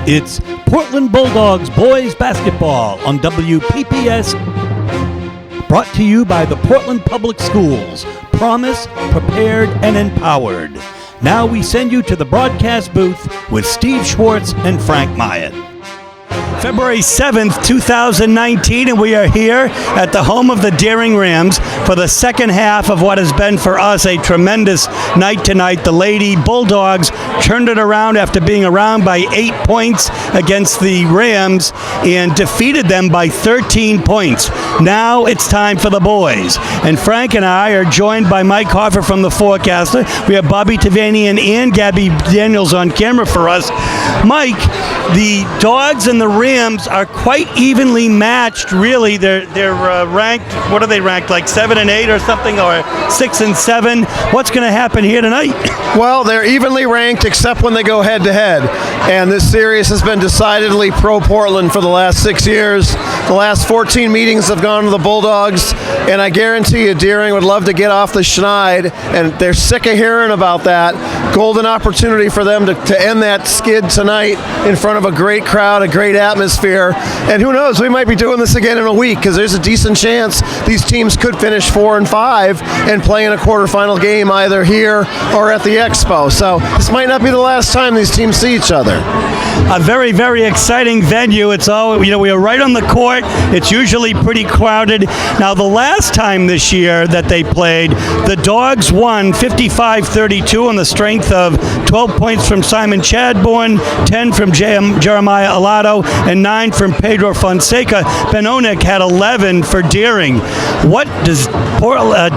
It's Portland Bulldogs boys basketball on WPPS, brought to you by the Portland Public Schools. Promise, prepared, and empowered. Now we send you to the broadcast booth with Steve Schwartz and Frank Myatt. February 7th, 2019, and we are here at the home of the Deering Rams for the second half of what has been for us a tremendous night tonight. The Lady Bulldogs turned it around after being around by 8 points against the Rams and defeated them by 13 points. Now it's time for the boys. And Frank and I are joined by Mike Hoffer from The Forecaster. We have Bobby Tavanian and Gabby Daniels on camera for us. Mike, the Dogs and the Rams are quite evenly matched, really. They're ranked, what are they ranked, like 7 and 8 or something, or 6 and 7? What's going to happen here tonight? Well, they're evenly ranked except when they go head-to-head. And this series has been decidedly pro-Portland for the last 6 years. The last 14 meetings have gone to the Bulldogs, and I guarantee you Deering would love to get off the schneid, and they're sick of hearing about that. Golden opportunity for them to end that skid tonight in front of a great crowd, a great atmosphere. And who knows, we might be doing this again in a week, because there's a decent chance these teams could finish 4 and 5 and play in a quarterfinal game either here or at the Expo. So this might not be the last time these teams see each other. A very, very exciting venue. It's all, we are right on the court. It's usually pretty crowded. Now, the last time this year that they played, the Dogs won 55-32 on the strength of 12 points from Simon Chadbourne, 10 from Jeremiah Alado, and 9 from Pedro Fonseca. Benonik had 11 for Deering. What does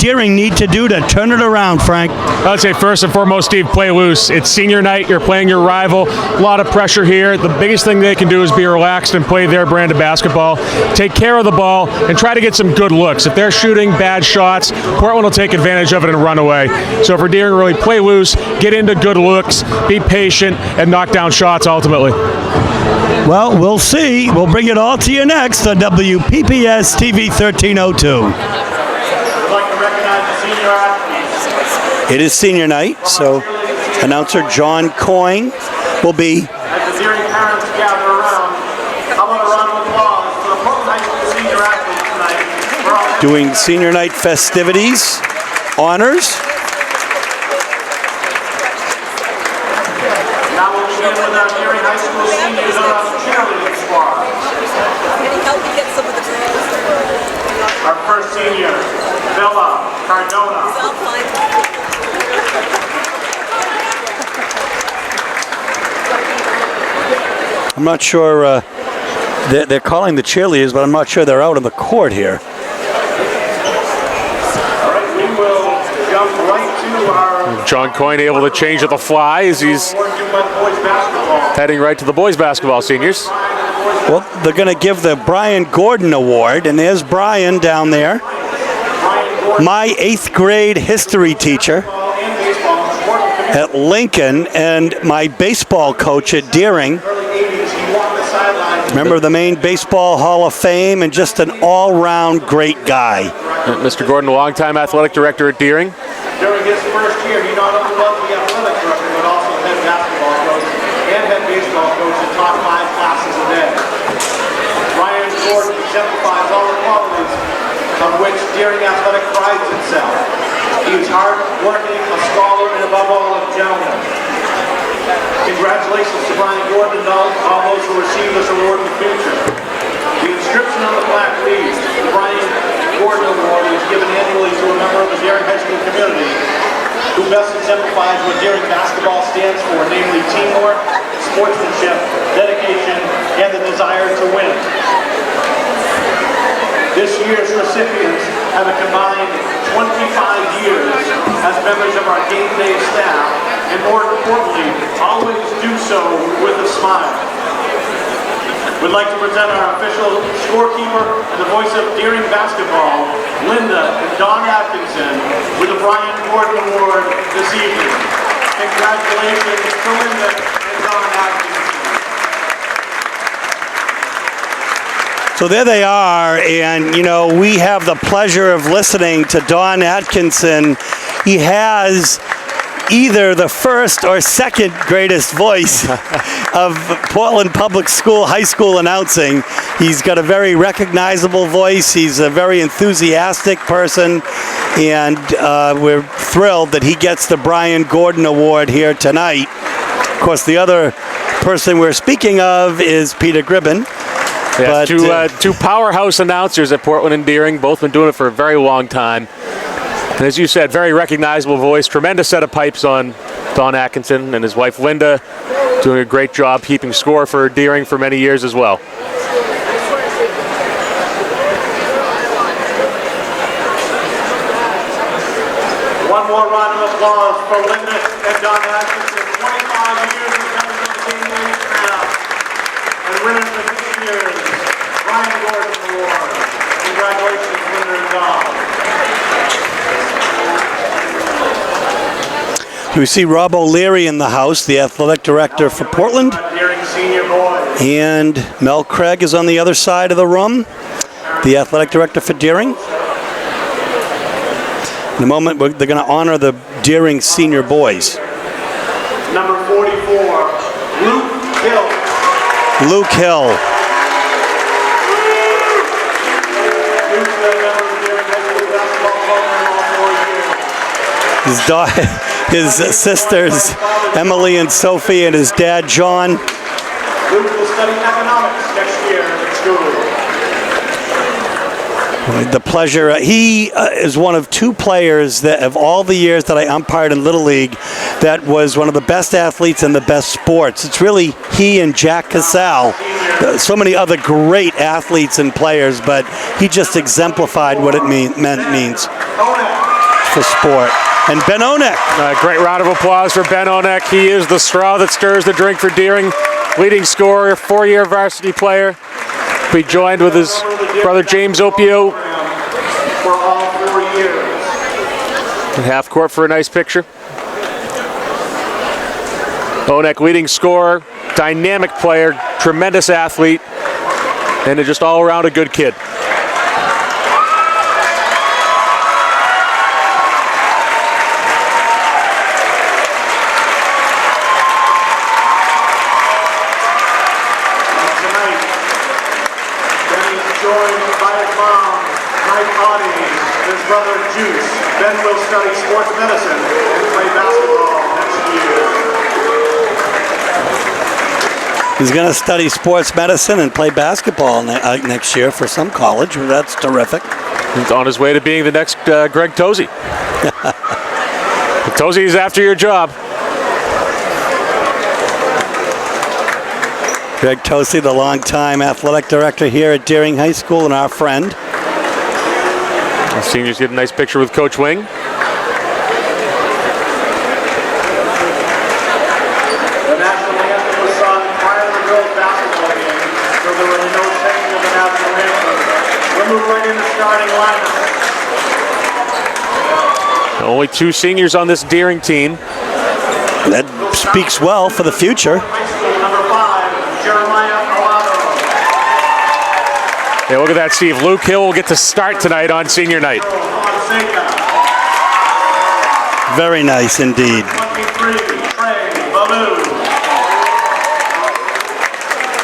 Deering need to do to turn it around, Frank? I would say first and foremost, Steve, play loose. It's senior night. You're playing your rival. A lot of pressure here. The biggest thing they can do is be relaxed and play their brand of basketball. Take care of the ball and try to get some good looks. If they're shooting bad shots, Portland will take advantage of it and run away. So for Deering, really play loose, get into good looks, be patient, and knock down shots ultimately. Well, we'll see. We'll bring it all to you next on WPPS TV 1302. I'd like to recognize the senior athletes. It is senior night, so announcer John Coyne will be. As the Deering parents gather around, how about a round of applause for the Portland High School senior athletes tonight? Doing senior night festivities, honors. Now we'll begin with our Deering High School seniors on our cheerleading squad. Can you help me get some of the girls? Our first senior, Bella Cardona. I'll find I'm not sure, they're calling the cheerleaders, but I'm not sure they're out on the court here. All right, we will jump right to our John Coyne able to change at the fly as he's award given by the boys basketball. heading right to the boys basketball seniors. Well, they're going to give the Brian Gordon Award, and there's Brian down there, Brian Gordon, my 8th grade history teacher football and baseball in the sport committee. at Lincoln and my baseball coach at Deering. Early 80s, he walked the sidelines. Member of the Maine Baseball Hall of Fame and just an all-round great guy. Mr. Gordon, a longtime athletic director at Deering. During his first year, he not only was the athletic director, but also head basketball coach and head baseball coach and taught 5 classes a day. Brian Gordon exemplifies all the qualities of which Deering Athletic prides itself. He is hard-working, a scholar, and above all, a gentleman. Congratulations to Brian Gordon and all those who receive this award in the future. The inscription on the plaque reads, the Brian Gordon Award is given annually to a member of the Deering High School community who best exemplifies what Deering basketball stands for, namely teamwork, sportsmanship, dedication, and the desire to win. This year's recipients have a combined 25 years as members of our game day staff, and more importantly, always do so with a smile. We'd like to present our official scorekeeper and the voice of Deering basketball, Linda and Don Atkinson, with the Brian Gordon Award this evening. Congratulations to Linda and Don Atkinson. So there they are, and we have the pleasure of listening to Don Atkinson. He has either the first or second greatest voice of Portland Public School high school announcing. He's got a very recognizable voice. He's a very enthusiastic person, and we're thrilled that he gets the Brian Gordon Award here tonight. Of course, the other person we're speaking of is Peter Gribben. Yeah, two powerhouse announcers at Portland and Deering, both been doing it for a very long time. And as you said, very recognizable voice, tremendous set of pipes on Don Atkinson, and his wife Linda doing a great job keeping score for Deering for many years as well. One more round of applause for Linda and Don Atkinson. 25 years of members of the Game Day staff. And winners of this year's Brian Gordon Award. Congratulations, Linda and Don. We see Rob O'Leary in the house, the athletic director for Portland. Deering senior boys. And Mel Craig is on the other side of the room, the athletic director for Deering. In a moment, they're going to honor the Deering senior boys. Number 44, Luke Hill. Luke Hill. Luke's been a member of the Deering High School basketball program all 4 years. His daughter, his sisters, Emily and Sophie, and his dad, John. Luke will study economics next year at school. The pleasure. He is one of two players that, of all the years that I umpired in Little League, that was one of the best athletes in the best sports. It's really he and Jack Casal. So many other great athletes and players, but he just exemplified what it means for sport. And Ben Onek. Great round of applause for Ben Onek. He is the straw that stirs the drink for Deering. Leading scorer, 4-year varsity player. Be joined with his brother James Opio. For all 4 years. In half court for a nice picture. Onek, leading scorer, dynamic player, tremendous athlete, and just all around a good kid. Brother Juice. Ben will study sports medicine and play basketball next year. He's going to study sports medicine and play basketball next year for some college. That's terrific. He's on his way to being the next Greg Tozy. Tozy's after your job. Greg Tozy, the longtime athletic director here at Deering High School and our friend. The seniors get a nice picture with Coach Wing. The national anthem was sung prior to the girls' basketball game, so there was no singing of the national anthem. We'll move right into starting lineup. Only 2 seniors on this Deering team. That speaks well for the future. High school, number 5, Jeremiah Alado. Yeah, look at that, Steve. Luke Hill will get to start tonight on senior night. Very nice indeed. 23, Trey Baloo.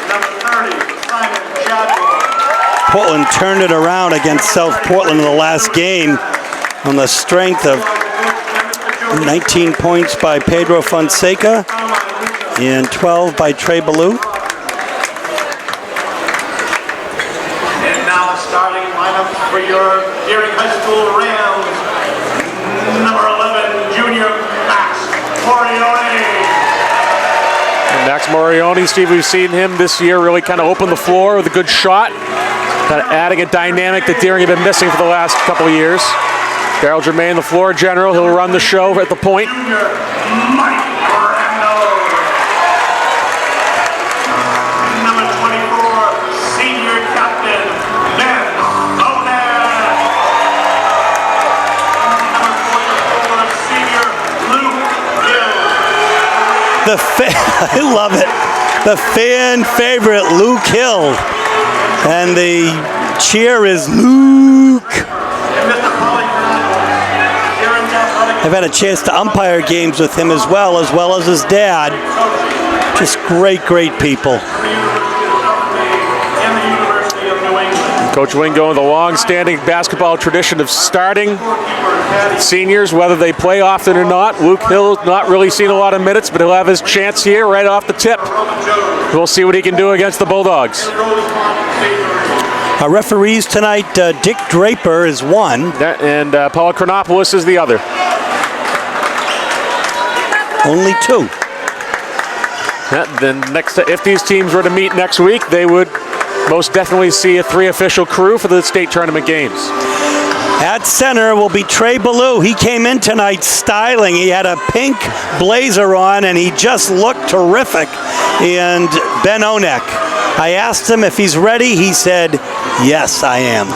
Number 30, Simon Chadwell. Portland turned it around against South Portland in the last game on the strength of 19 points by Pedro Fonseca and 12 by Trey Baloo. Starting lineup for your Deering High School Rams. Number 11, junior Max Morioni. Max Morioni, Steve, we've seen him this year really kind of open the floor with a good shot. Kind of adding a dynamic that Deering have been missing for the last couple of years. Daryl Germain, the floor general, he'll run the show at the point. Junior Mike Brando. Number 24, senior captain Ben Onek. Number 44, senior Luke Hill. I love it. The fan favorite, Luke Hill. And the cheer is Luke. And Mr. Polygraph, Deering's athletic I've had a chance to umpire games with him as well as his dad. Just great people. Coach Wingo with a long-standing basketball tradition of starting seniors, whether they play often or not. Luke Hill not really seen a lot of minutes, but he'll have his chance here right off the tip. We'll see what he can do against the Bulldogs. Our referees tonight, Dick Draper is one. And Paula Chronopoulos is the other. Only two. Then if these teams were to meet next week, they would most definitely see a 3 official crew for the state tournament games. At center will be Trey Ballou. He came in tonight styling. He had a pink blazer on, and he just looked terrific. And Ben Onek, I asked him if he's ready. He said, yes, I am.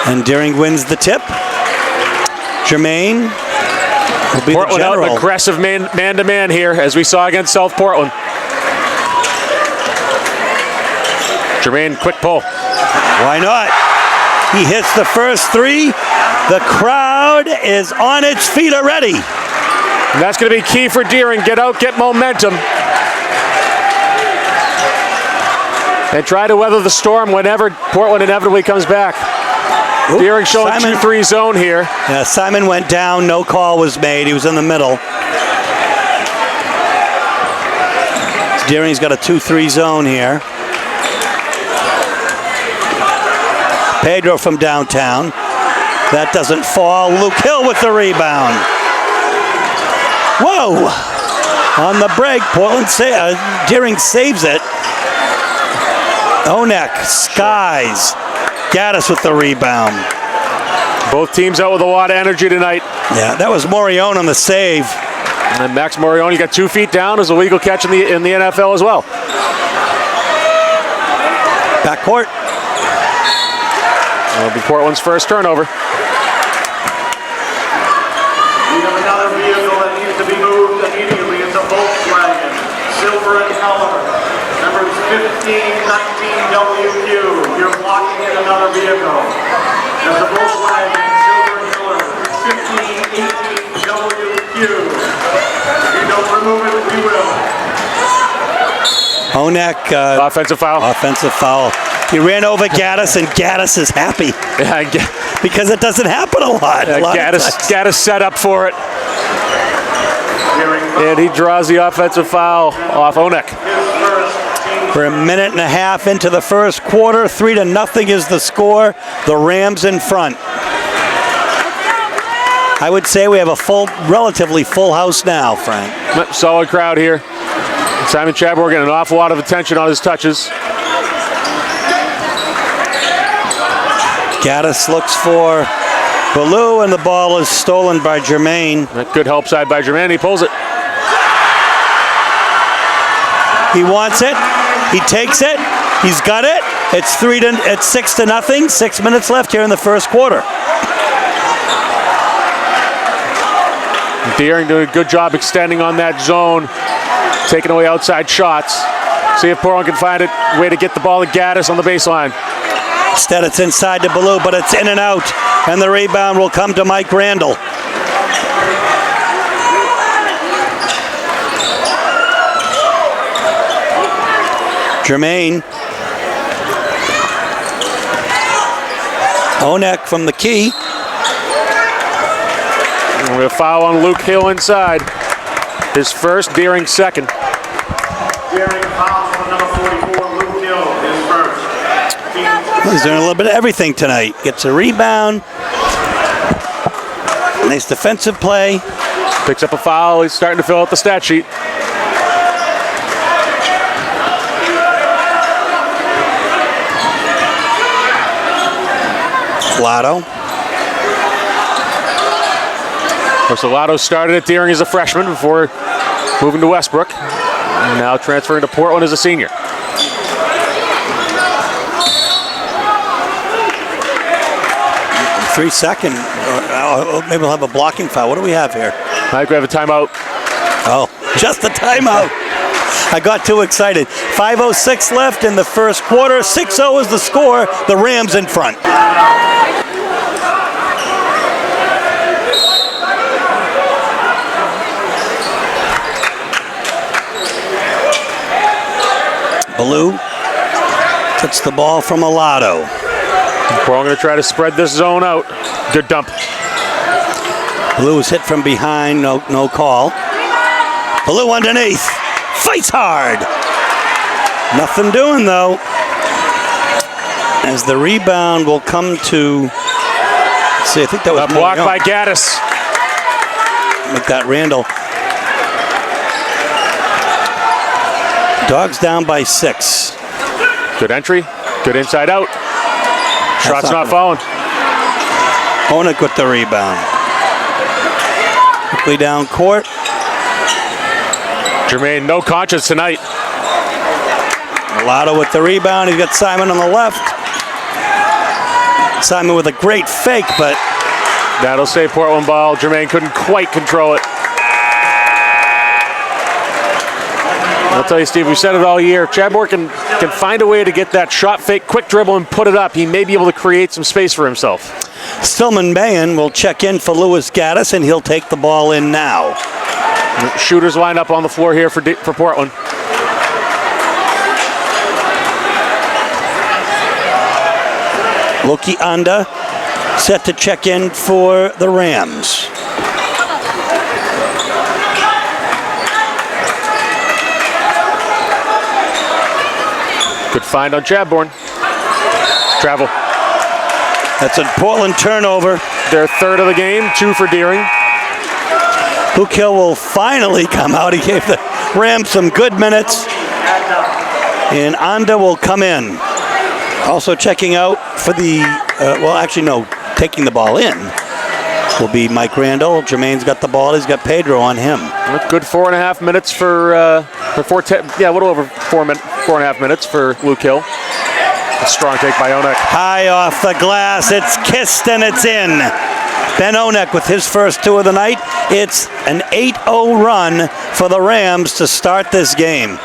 And Deering wins the tip. Jermaine will be Portland the general. out aggressive man-to-man here, as we saw against South Portland. Jermaine, quick pull. Why not? He hits the first 3. The crowd is on its feet already. And that's going to be key for Deering. Get out, get momentum. And try to weather the storm whenever Portland inevitably comes back. Deering showing 2-3 zone here. Yeah, Simon went down. No call was made. He was in the middle. Deering's got a 2-3 zone here. Pedro from downtown. That doesn't fall. Luke Hill with the rebound. Whoa! On the break, Deering saves it. Onek skies. Gaddis with the rebound. Both teams out with a lot of energy tonight. Yeah, that was Morione on the save. And Max Morione got 2 feet down. Is a legal catch in the NFL as well. Backcourt. It'll be Portland's first turnover. We have another vehicle that needs to be moved immediately. It's a Volkswagen, silver in color. Numbers 1519WQ. You're blocking in another vehicle. There's a Volkswagen, silver in color, 1518WQ. If you don't remove it, we will. Onek. Offensive foul. Offensive foul. He ran over Gaddis, and Gaddis is happy. Yeah, because it doesn't happen a lot. Gaddis set up for it. And he draws the offensive foul off Onek. We're a minute and a half into the first quarter. 3-0 is the score. The Rams in front. I would say we have a relatively full house now, Frank. Solid crowd here. Simon Chabot getting an awful lot of attention on his touches. Gaddis looks for Ballou, and the ball is stolen by Jermaine. That good help side by Jermaine. He pulls it. He wants it. He takes it. He's got it. It's 6-0. 6 minutes left here in the first quarter. Deering doing a good job extending on that zone, taking away outside shots. See if Portland can find a way to get the ball to Gaddis on the baseline. Instead, it's inside to Ballou, but it's in and out. And the rebound will come to Mike Randall. Jermaine. Onek from the key. We're a foul on Luke Hill inside. His first, Deering second. Deering fouls on number 44, Luke Hill, his first. He's doing a little bit of everything tonight. Gets a rebound. Nice defensive play. Picks up a foul. He's starting to fill out the stat sheet. Lotto. Of course, Lotto started at Deering as a freshman before moving to Westbrook. And now transferring to Portland as a senior. Second. Maybe we'll have a blocking foul. What do we have here? I think we have a timeout. Oh, just a timeout. I got too excited. 5:06 left in the first quarter. 6-0 is the score. The Rams in front. Blue gets the ball from Alato. We're going to try to spread this zone out. Good dump. Blue is hit from behind, no call. Blue underneath, fights hard. Nothing doing though. As the rebound will come to, let's see, I think that was blocked by Gaddis. Make that Randall. Dogs down by 6. Good entry, good inside out. Shot's not falling. Onek with the rebound. Quickly down court. Jermaine, no conscience tonight. Alato with the rebound. He's got Simon on the left. Simon with a great fake, but that'll stay Portland ball. Jermaine couldn't quite control it. I'll tell you, Steve, we said it all year. Chadbourne can find a way to get that shot fake, quick dribble, and put it up. He may be able to create some space for himself. Stillman Mayen will check in for Louis Gaddis, and he'll take the ball in now. Shooters lined up on the floor here for Portland. Loki Anda set to check in for the Rams. Good find on Chadbourne. Travel. That's a Portland turnover. Their third of the game, 2 for Deering. Luke Hill will finally come out. He gave the Rams some good minutes. And Anda will come in. Also checking out for the, taking the ball in will be Mike Randall. Jermaine's got the ball. He's got Pedro on him. Good 4.5 minutes for a little over 4.5 minutes for Luke Hill. A strong take by Onek. High off the glass. It's kissed and it's in. Ben Onek with his first 2 of the night. It's an 8-0 run for the Rams to start this game.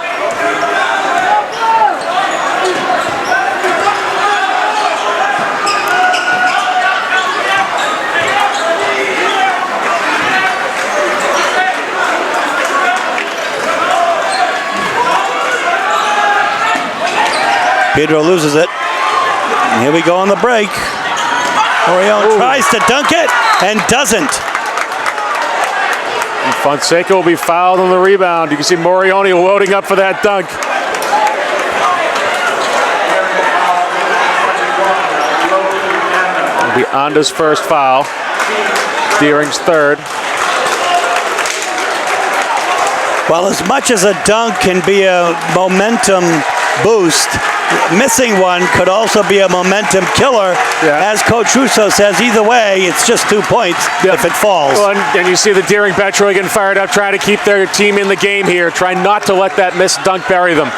Pedro loses it. And here we go on the break. Orion tries to dunk it and doesn't. And Fonseca will be fouled on the rebound. You can see Morioni loading up for that dunk. It'll be Anda's first foul. Deering's third. Well, as much as a dunk can be a momentum boost, missing one could also be a momentum killer. Yeah. As Coach Russo says, either way, it's just 2 points if it falls. Well, and you see the Deering bench really getting fired up, trying to keep their team in the game here, trying not to let that missed dunk bury them.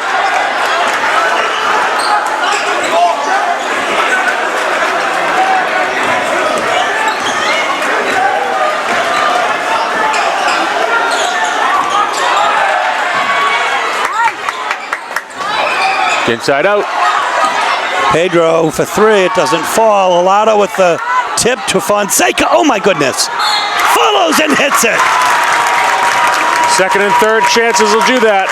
Inside out. Pedro for 3, it doesn't fall. Alato with the tip to Fonseca. Oh my goodness. Follows and hits it. Second and third chances will do that.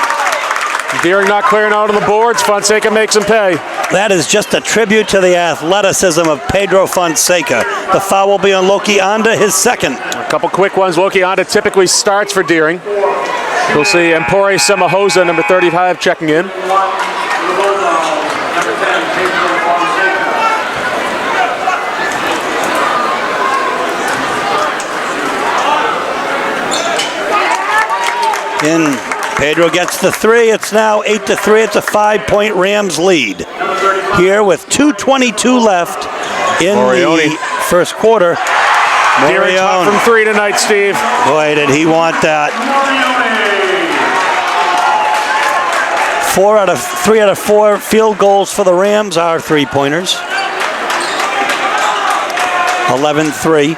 Deering not clearing out on the boards. Fonseca makes him pay. That is just a tribute to the athleticism of Pedro Fonseca. The foul will be on Loki Anda, his second. A couple quick ones. Loki Anda typically starts for Deering. We'll see Empore Semahosa, number 35, checking in. And Pedro gets the 3. It's now 8-3. It's a 5-point Rams lead. Here with 2:22 left in the first quarter. Deering's hot from 3 tonight, Steve. Boy, did he want that. 3 out of 4 field goals for the Rams are 3-pointers. 11-3.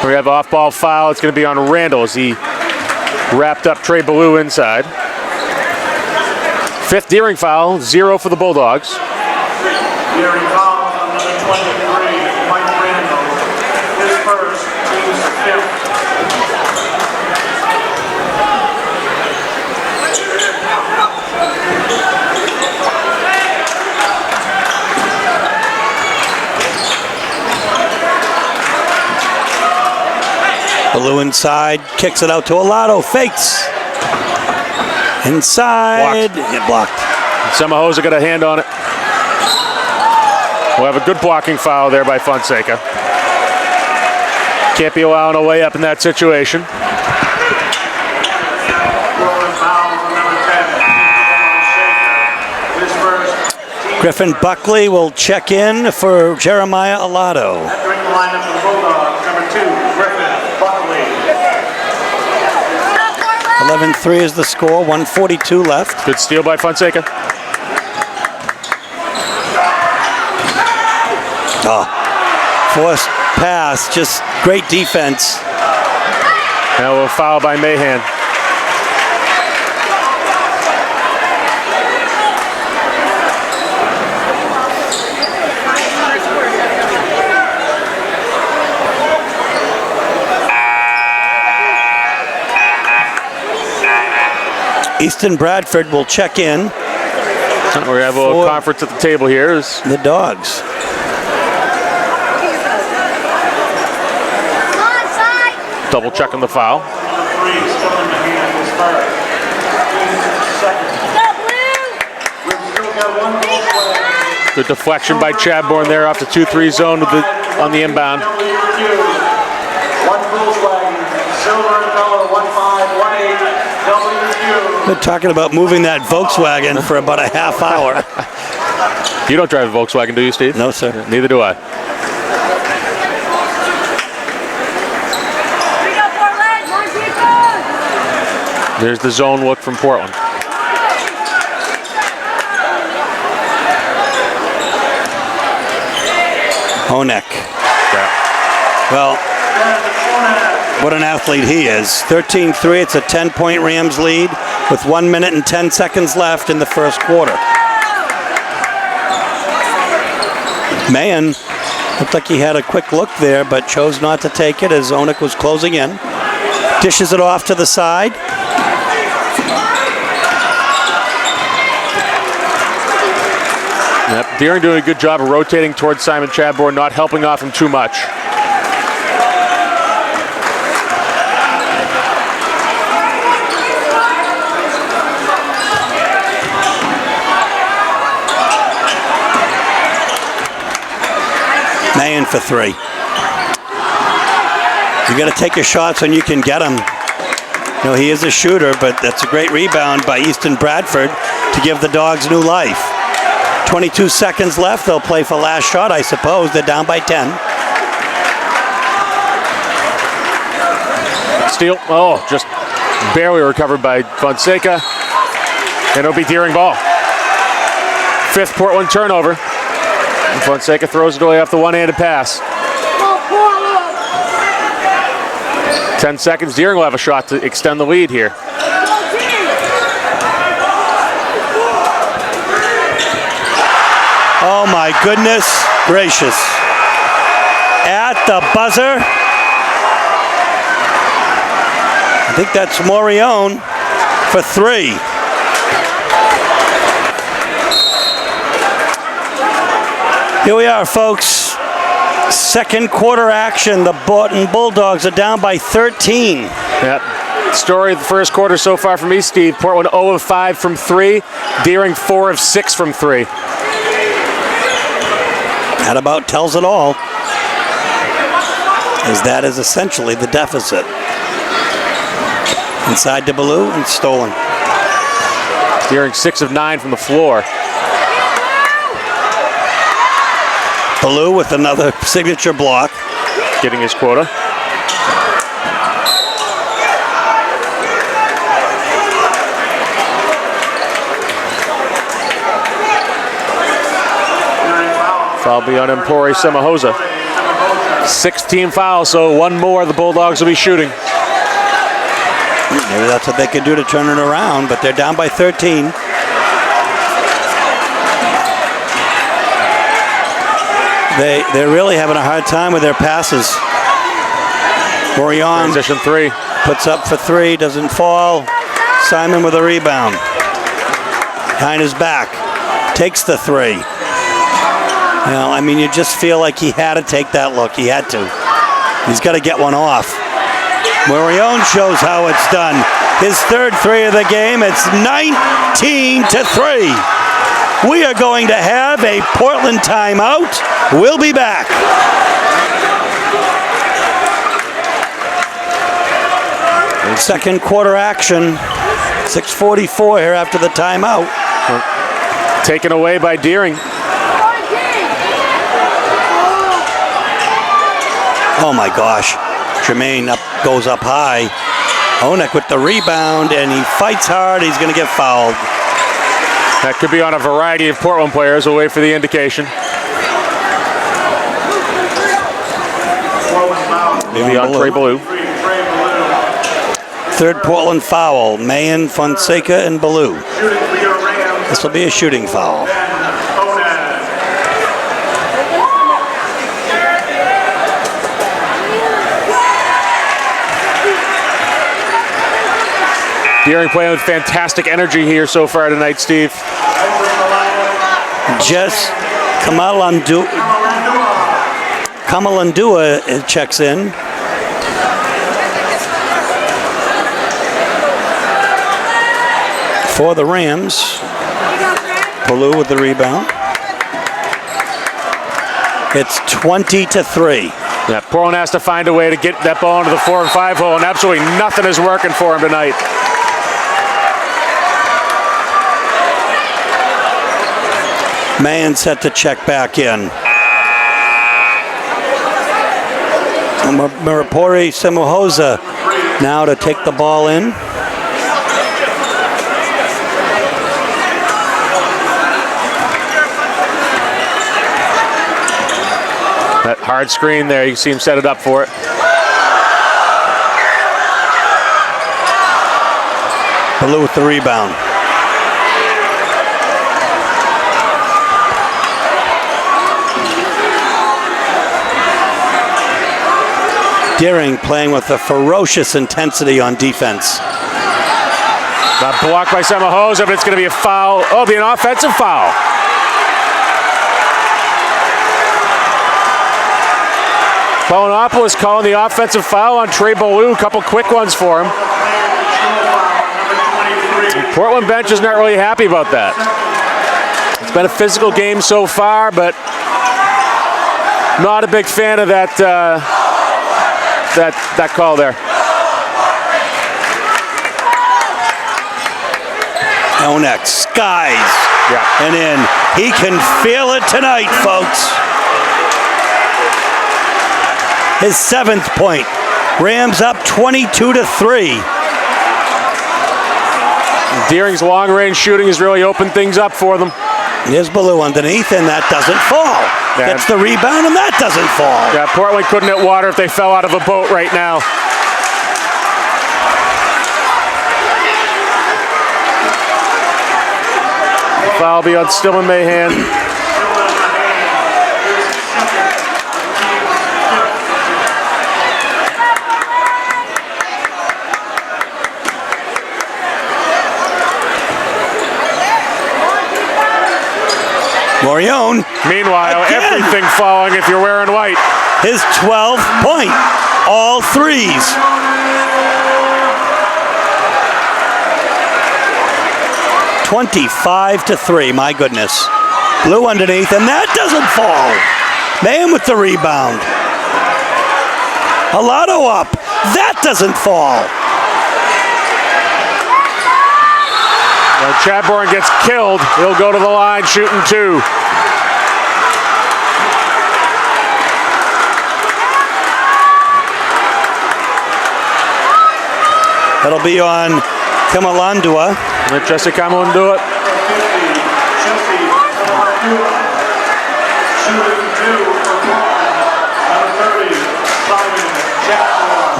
We have off-ball foul. It's going to be on Randall as he wrapped up Trey Ballou inside. 5th Deering foul, 0 for the Bulldogs. Deering foul on number 23, Mike Randall. His first, team's 5th. Ballou inside, kicks it out to Alato, fakes. Inside, blocked. Semahosa got a hand on it. We'll have a good blocking foul there by Fonseca. Can't be allowing a layup in that situation. Griffin Buckley will check in for Jeremiah Alato. Entering the lineup for the Bulldogs, number 2, Griffin Buckley. 11-3 is the score, 1:42 left. Good steal by Fonseca. Forced pass, just great defense. Now a foul by Mahan. Easton Bradford will check in. We have a little conference at the table here. Is the Dogs. Double checking the foul. Good deflection by Chadbourne there off the 2-3 zone with on the inbound. They're talking about moving that Volkswagen for about a half hour. You don't drive a Volkswagen, do you, Steve? No, sir. Neither do I. There's the zone look from Portland. Honeck. Yeah. Well, what an athlete he is. 13-3, it's a 10-point Rams lead with 1 minute and 10 seconds left in the first quarter. Mahan looked like he had a quick look there, but chose not to take it as Honeck was closing in. Dishes it off to the side. Yep, Deering doing a good job of rotating towards Simon Chadbourne, not helping off him too much. Mahan for 3. You got to take your shots when you can get them. You know, he is a shooter, but that's a great rebound by Easton Bradford to give the Dogs new life. 22 seconds left. They'll play for last shot, I suppose. They're down by 10. Steal. Oh, just barely recovered by Fonseca. And it'll be Deering ball. 5th Portland turnover. And Fonseca throws it away off the one-handed pass. 10 seconds. Deering will have a shot to extend the lead here. Oh my goodness gracious. At the buzzer. I think that's Morione for 3. Here we are, folks. Second quarter action. The Portland Bulldogs are down by 13. Yep. Story of the first quarter so far for me, Steve. Portland 0 of 5 from 3. Deering 4 of 6 from 3. That about tells it all, as that is essentially the deficit. Inside to Ballou and stolen. Deering 6 of 9 from the floor. Ballou with another signature block. Getting his quota. Foul be on Empori Semahosa. 16 fouls, so one more the Bulldogs will be shooting. Maybe that's what they can do to turn it around, but they're down by 13. They're really having a hard time with their passes. Morion Transition 3. puts up for 3, doesn't fall. Simon with a rebound. Behind his back, takes the 3. Well, I mean, you just feel like he had to take that look. He had to. He's got to get one off. Morion shows how it's done. His third 3 of the game. It's 19-3. We are going to have a Portland timeout. We'll be back. Second quarter action. 6:44 here after the timeout. Taken away by Deering. Oh my gosh. Jermaine goes up high. Onek with the rebound, and he fights hard. He's going to get fouled. That could be on a variety of Portland players. We'll wait for the indication. Maybe on Trey Ballou. Third Portland foul. Mayen, Fonseca, and Ballou. This will be a shooting foul. Deering playing with fantastic energy here so far tonight, Steve. Jess Kamalandua checks in. For the Rams. Ballou with the rebound. It's 20-3. Yeah, Portland has to find a way to get that ball into the 4 and 5 hole, and absolutely nothing is working for him tonight. Man set to check back in. Maripori Semuhoza now to take the ball in. That hard screen there, you can see him set it up for it. Ballou with the rebound. Deering playing with a ferocious intensity on defense. That blocked by Semuhoza, but it's going to be a foul. Oh, it'll be an offensive foul. Paulonopoulos calling the offensive foul on Trey Ballou. A couple quick ones for him. The Portland bench is not really happy about that. It's been a physical game so far, but not a big fan of that that call there. Onek skies and in. He can feel it tonight, folks. His 7th point. Rams up 22-3. Deering's long-range shooting has really opened things up for them. Here's Ballou underneath, and that doesn't fall. Yeah. Gets the rebound, and that doesn't fall. Yeah, Portland couldn't hit water if they fell out of a boat right now. Foul be on Stillman Mahan. Morion. Meanwhile, again. everything falling if you're wearing white. His 12th point. All threes. (25-3). My goodness. Blue underneath, and that doesn't fall. Man with the rebound. Halado up. That doesn't fall. When Chadbourne gets killed, he'll go to the line shooting 2. That'll be on Kamalandua. Let Jesse Kamalun do it.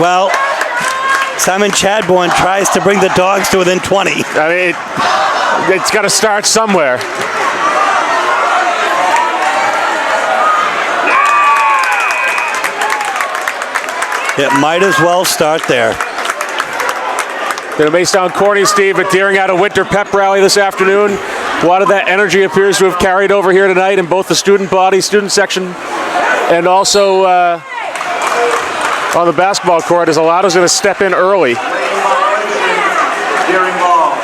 Well, Simon Chadbourne tries to bring the Dogs to within 20. I mean, it's got to start somewhere. It might as well start there. It may sound corny, Steve, but Deering had a winter pep rally this afternoon. A lot of that energy appears to have carried over here tonight in both the student body, student section, and also on the basketball court, as Alato's going to step in early.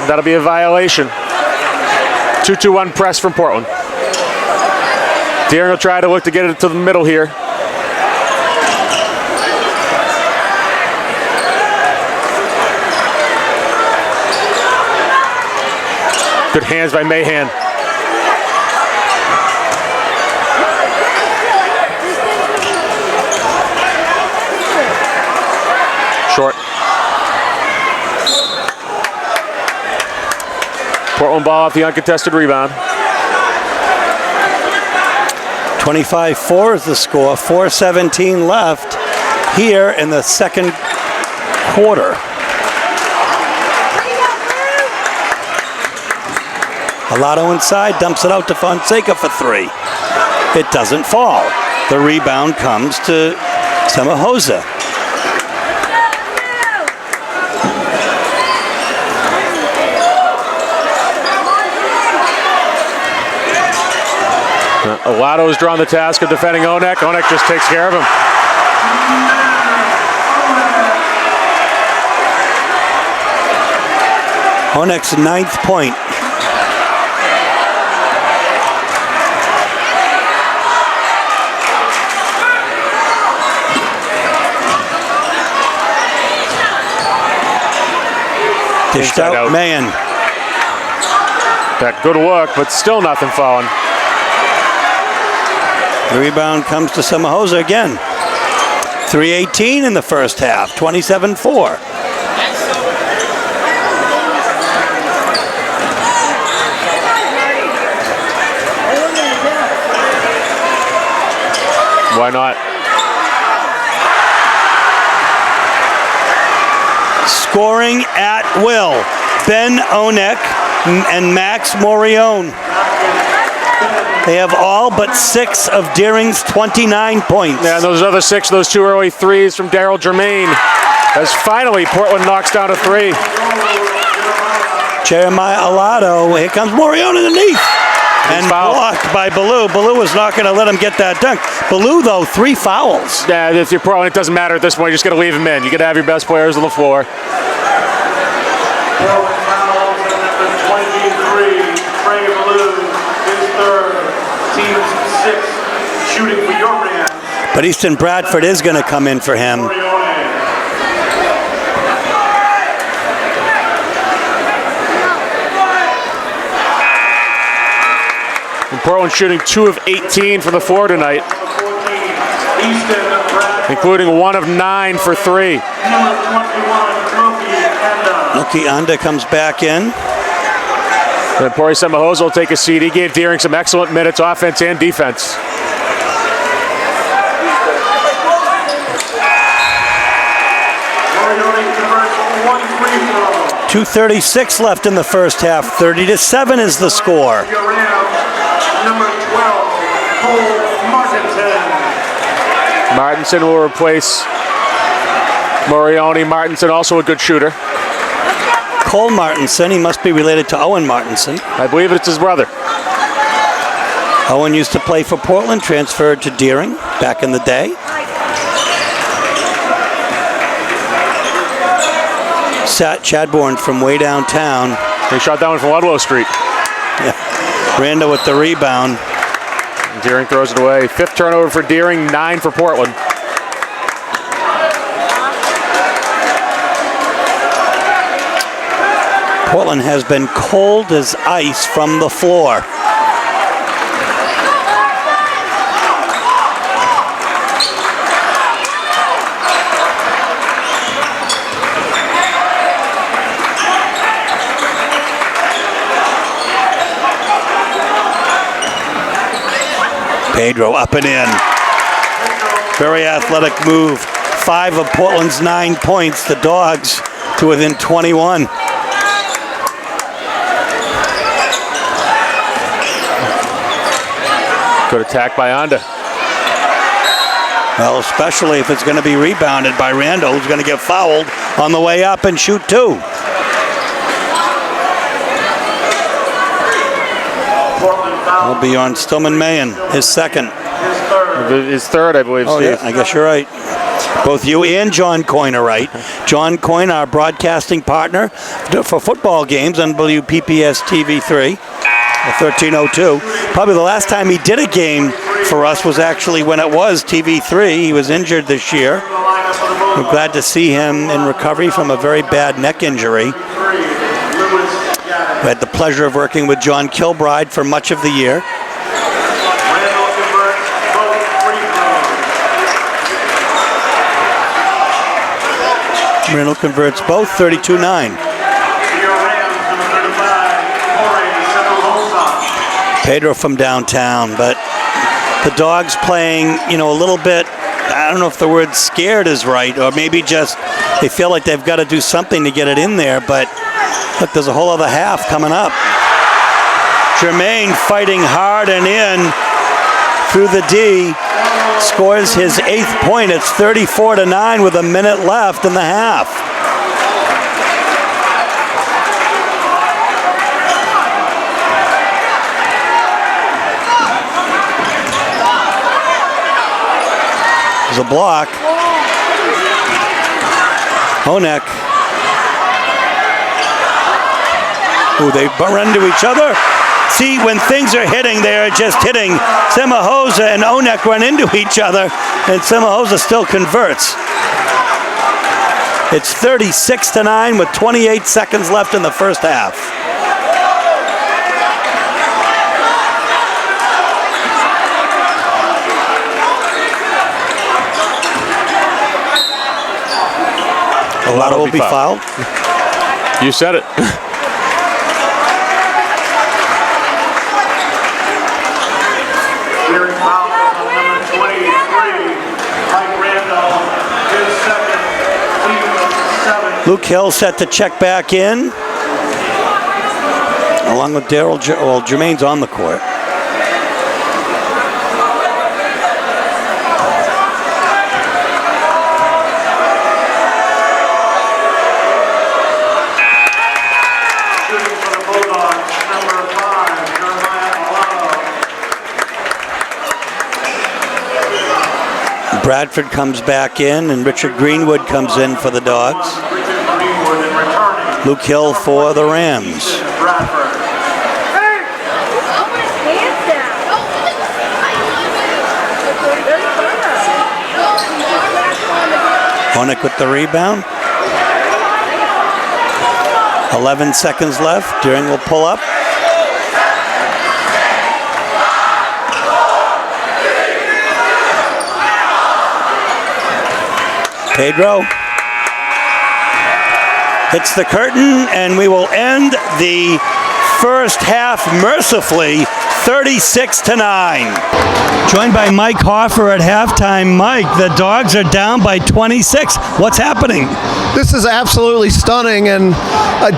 That'll be a violation. 2-2-1 press from Portland. Deering will try to look to get it to the middle here. Good hands by Mahan. Short. Portland ball off the uncontested rebound. 25-4 is the score. 4:17 left here in the second quarter. Alato inside, dumps it out to Fonseca for three. It doesn't fall. The rebound comes to Samahosa. Alato's drawn the task of defending Onek. Onek just takes care of him. Onek's 9th point. Dished out, Mahan. That good look, but still nothing falling. The rebound comes to Samahosa again. 3:18 in the first half, 27-4. Why not? Scoring at will. Ben Onek and Max Morione. They have all but 6 of Deering's 29 points. Yeah, and those other 6, those 2 early threes from Daryl Germain. As finally Portland knocks down a 3. Jeremiah Alato, here comes Morione underneath. And blocked by Ballou. Ballou was not going to let him get that dunk. Ballou, though, 3 fouls. Yeah, if you're Portland, it doesn't matter at this point. You just got to leave him in. You got to have your best players on the floor. Portland fouls at number 23, Trey Ballou, his third, team's 6th, shooting for your man. But Easton Bradford is going to come in for him. And Portland shooting 2 of 18 from the floor tonight, including 1 of 9 for 3. Nuki Anda comes back in. And Pori Samahosa will take a seat. He gave Deering some excellent minutes, offense and defense. .236 left in the first half. 30-7 is the score. Number 12, Cole Martinson. Martinson will replace Morione. Martinson also a good shooter. Cole Martinson, he must be related to Owen Martinson. I believe it's his brother. Owen used to play for Portland, transferred to Deering back in the day. Sat Chadbourne from way downtown. He shot that one from Ludlow Street. Yeah. Randa with the rebound. Deering throws it away. 5th turnover for Deering, 9 for Portland. Portland has been cold as ice from the floor. Pedro up and in. Very athletic move. 5 of Portland's 9 points, the Dogs to within 21. Good attack by Onda. Well, especially if it's going to be rebounded by Randall, who's going to get fouled on the way up and shoot 2. Will be on Stillman Mayen, his second. His third, I believe, Oh, Steve. yeah, I guess you're right. Both you and John Coyne are right. John Coyne, our broadcasting partner for football games on WPPS TV3, 1302. Probably the last time he did a game for us was actually when it was TV3. He was injured this year. We're glad to see him in recovery from a very bad neck injury. We had the pleasure of working with John Kilbride for much of the year. Randall converts both, 32-9. Pedro from downtown, but the Dogs playing, a little bit, I don't know if the word scared is right, or maybe just they feel like they've got to do something to get it in there, but look, there's a whole other half coming up. Jermaine fighting hard and in through the D. Scores his 8th point. It's 34-9 with a minute left in the half. There's a block. Honek. Ooh, they run into each other. See, when things are hitting, they're just hitting. Semahosa and Onek run into each other, and Semahosa still converts. It's 36-9 with 28 seconds left in the first half. A lot will be fouled. You said it. Luke Hill set to check back in, along with Daryl. Jermaine's on the court. Shooting for the Bulldogs, number 5, Jeremiah Alano. Bradford comes back in, and Richard Greenwood comes in for the Dogs. Luke Hill for the Rams. Honek with the rebound. 11 seconds left. Deering will pull up. Pedro hits the curtain, and we will end the first half mercifully, 36-9. Joined by Mike Hoffer at halftime. Mike, the Dogs are down by 26. What's happening? This is absolutely stunning, and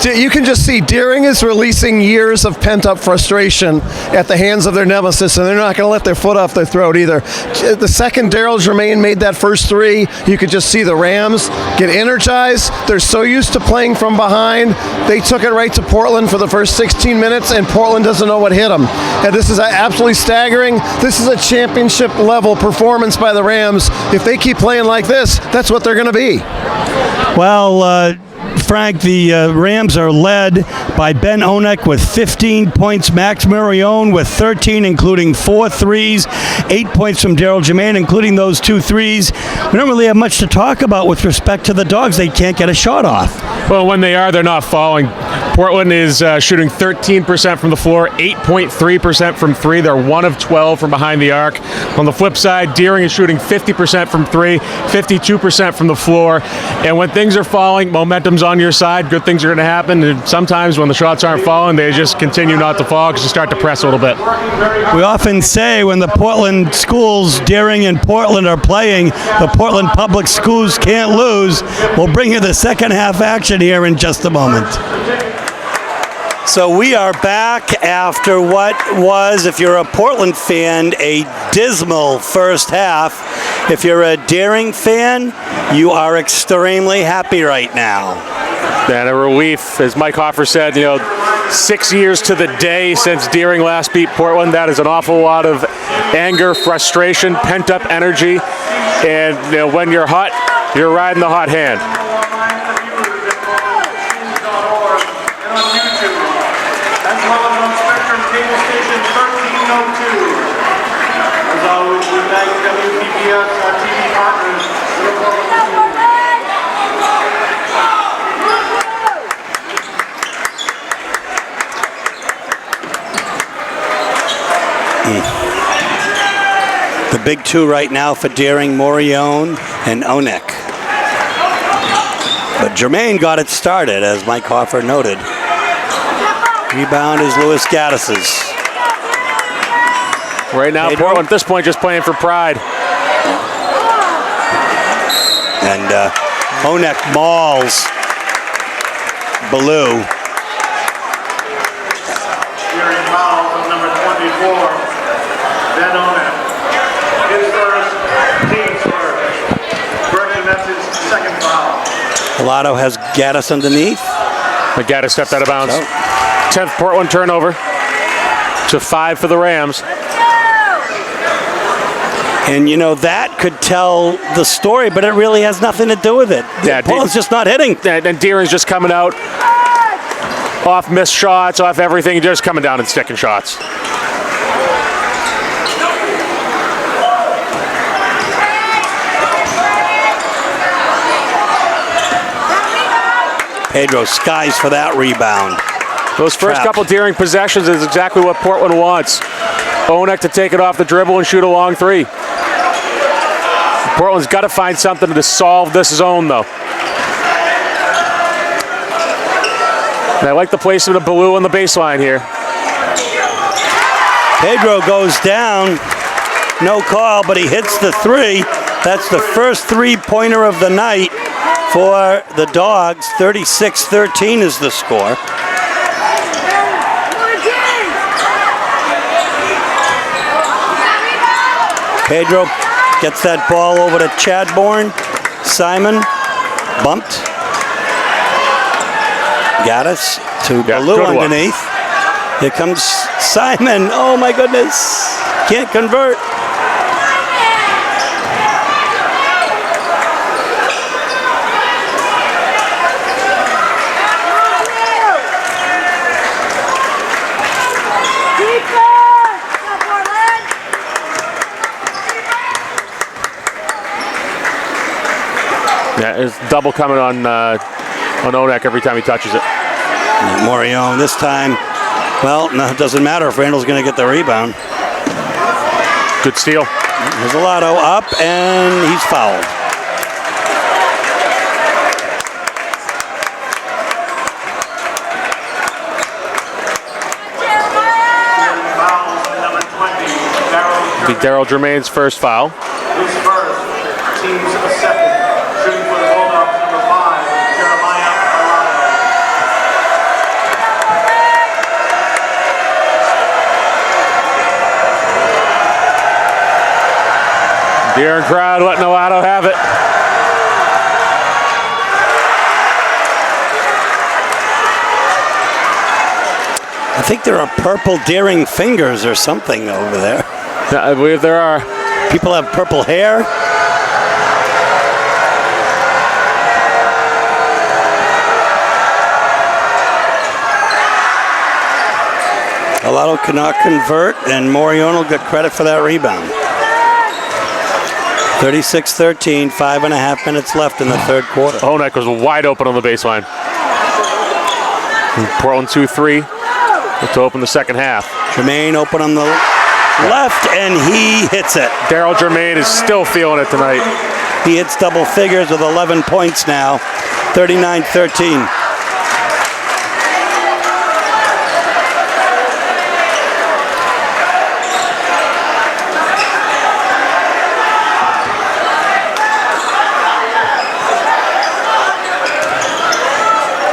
you can just see Deering is releasing years of pent-up frustration at the hands of their nemesis, and they're not going to let their foot off their throat either. The second Daryl Jermaine made that first three, you could just see the Rams get energized. They're so used to playing from behind. They took it right to Portland for the first 16 minutes, and Portland doesn't know what hit them. And this is absolutely staggering. This is a championship-level performance by the Rams. If they keep playing like this, that's what they're going to be. Well, Frank, the Rams are led by Ben Onek with 15 points, Max Marione with 13, including 4 threes, 8 points from Daryl Jermaine, including those 2 threes. We don't really have much to talk about with respect to the Dogs. They can't get a shot off. Well, when they are, they're not falling. Portland is shooting 13% from the floor, 8.3% from three. They're 1 of 12 from behind the arc. On the flip side, Deering is shooting 50% from three, 52% from the floor. And when things are falling, momentum's on your side. Good things are going to happen. And sometimes when the shots aren't falling, they just continue not to fall because you start to press a little bit. We often say when the Portland schools, Deering and Portland, are playing, the Portland public schools can't lose. We'll bring you the second half action here in just a moment. So we are back after what was, if you're a Portland fan, a dismal first half. If you're a Deering fan, you are extremely happy right now. And a relief, as Mike Hoffer said, 6 years to the day since Deering last beat Portland. That is an awful lot of anger, frustration, pent-up energy. And when you're hot, you're riding the hot hand. As well as on Spectrum Cable Station 1302. As always, we thank WPPS, our TV partners. The big two right now for Deering, Morione and Onek. But Jermaine got it started, as Mike Hoffer noted. Rebound is Louis Gaddis's. Right now, Pedro. Portland at this point just playing for pride. And Onek mauls Baloo. Deering fouls on number 24. Ben Onek. His first, team's first. Bergen, that's his second foul. Pilato has Gaddis underneath. But Gaddis stepped out of bounds. 10th Portland turnover to 5 for the Rams. And that could tell the story, but it really has nothing to do with it. Yeah, Portland's just not hitting. And Deering's just coming out off missed shots, off everything, just coming down and sticking shots. Pedro skies for that rebound. Those first couple Deering possessions is exactly what Portland wants. Onek to take it off the dribble and shoot a long three. Portland's got to find something to solve this zone, though. And I like the placement of Baloo on the baseline here. Pedro goes down. No call, but he hits the three. That's the first three-pointer of the night for the Dogs. 36-13 is the score. Pedro gets that ball over to Chadbourne. Simon bumped. Gaddis to Baloo underneath. Here comes Simon. Oh my goodness. Can't convert. Yeah, it's double coming on Onek every time he touches it. Morione this time. Well, no, it doesn't matter if Randall's going to get the rebound. Good steal. There's Pilato up, and he's fouled. Be Daryl Germain's first foul. His first, team's second. Shooting for the Bulldogs, number 5, Jeremiah Arado. Deering crowd letting Pilato have it. I think there are purple Deering fingers or something over there. I believe there are. People have purple hair. Pilato cannot convert, and Morione will get credit for that rebound. 36-13, 5.5 minutes left in the third quarter. Onek was wide open on the baseline. Portland 2-3 to open the second half. Jermaine open on the left, and he hits it. Daryl Jermaine is still feeling it tonight. He hits double figures with 11 points now, 39-13.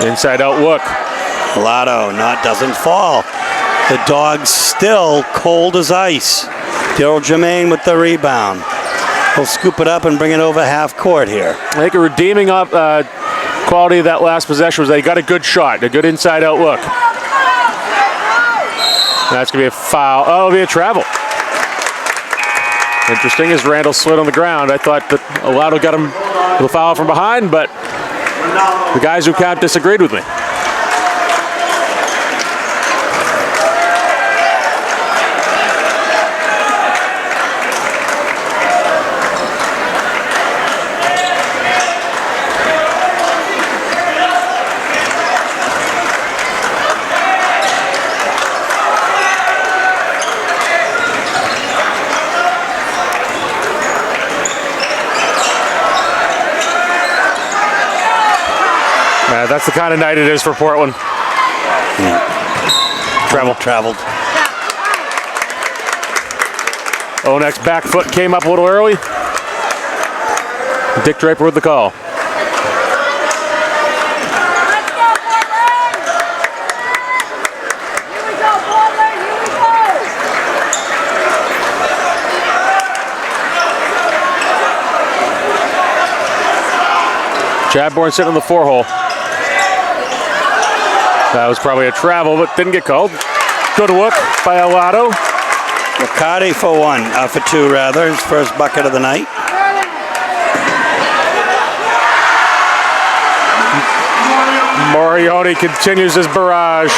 Inside out look. Lotto doesn't fall. The Dogs still cold as ice. Daryl Jermaine with the rebound. He'll scoop it up and bring it over half court here. I think a redeeming quality of that last possession was they got a good shot, a good inside out look. That's going to be a foul. Oh, it'll be a travel. Interesting as Randall slid on the ground. I thought that Lotto got him with a foul from behind, but the guys who count disagreed with me. That's the kind of night it is for Portland. Traveled. Onek's back foot came up a little early. Dick Draper with the call. Chadbourne sitting on the 4-hole. That was probably a travel, but didn't get called. Good look by Lotto. McCarty for two, his first bucket of the night. Morioni continues his barrage.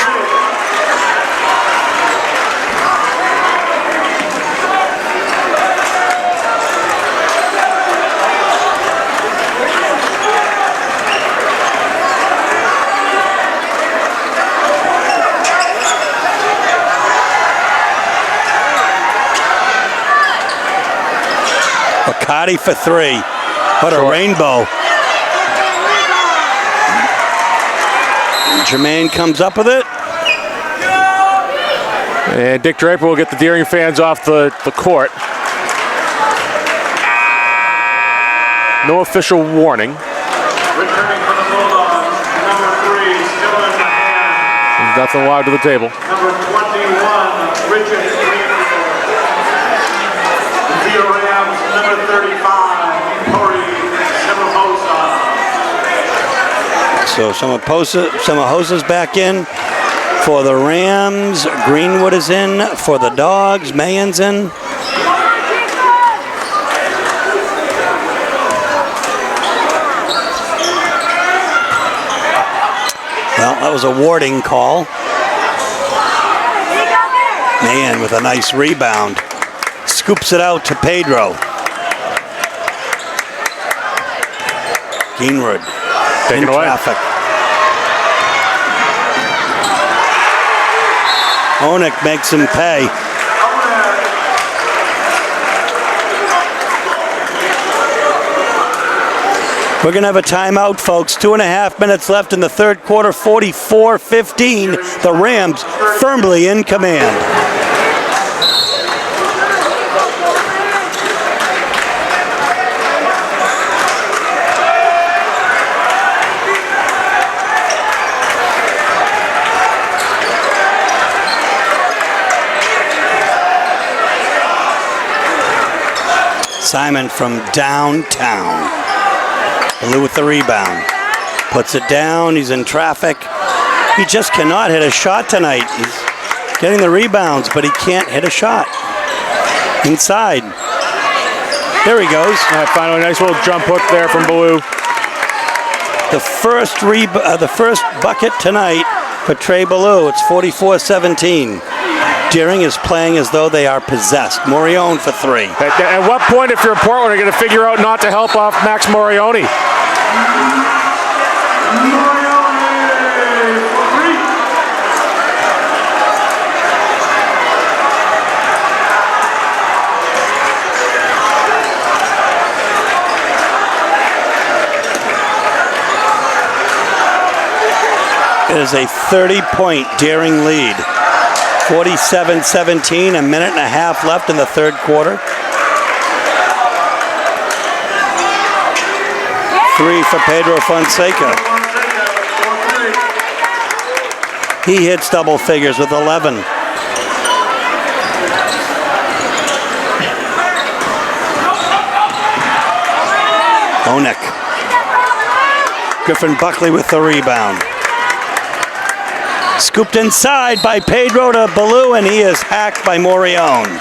McCarty for three. What a rainbow. Jermaine comes up with it. And Dick Draper will get the Deering fans off the court. No official warning. Returning from the Bulldogs, number 3, still in the hand. Nothing allowed to the table. Number 21, Richard Greenfield. The Rams, number 35, Corey Samahosa. So Samahosa's back in for the Rams. Greenwood is in for the Dogs. Mayen's in. Well, that was a warding call. Mayen with a nice rebound. Scoops it out to Pedro. Greenwood in traffic. Onek makes him pay. We're going to have a timeout, folks. 2.5 minutes left in the third quarter, 44-15. The Rams firmly in command. Simon from downtown. Lou with the rebound. Puts it down. He's in traffic. He just cannot hit a shot tonight. He's getting the rebounds, but he can't hit a shot. Inside. There he goes. Finally, nice little jump hook there from Ballou. The first bucket tonight for Trey Ballou. It's 44-17. Deering is playing as though they are possessed. Morione for three. At what point, if you're Portland, are you going to figure out not to help off Max Morioni? It is a 30-point Deering lead. 47-17, a minute and a half left in the third quarter. 3 for Pedro Fonseca. He hits double figures with 11. Onek. Griffin Buckley with the rebound. Scooped inside by Pedro to Ballou, and he is hacked by Morion.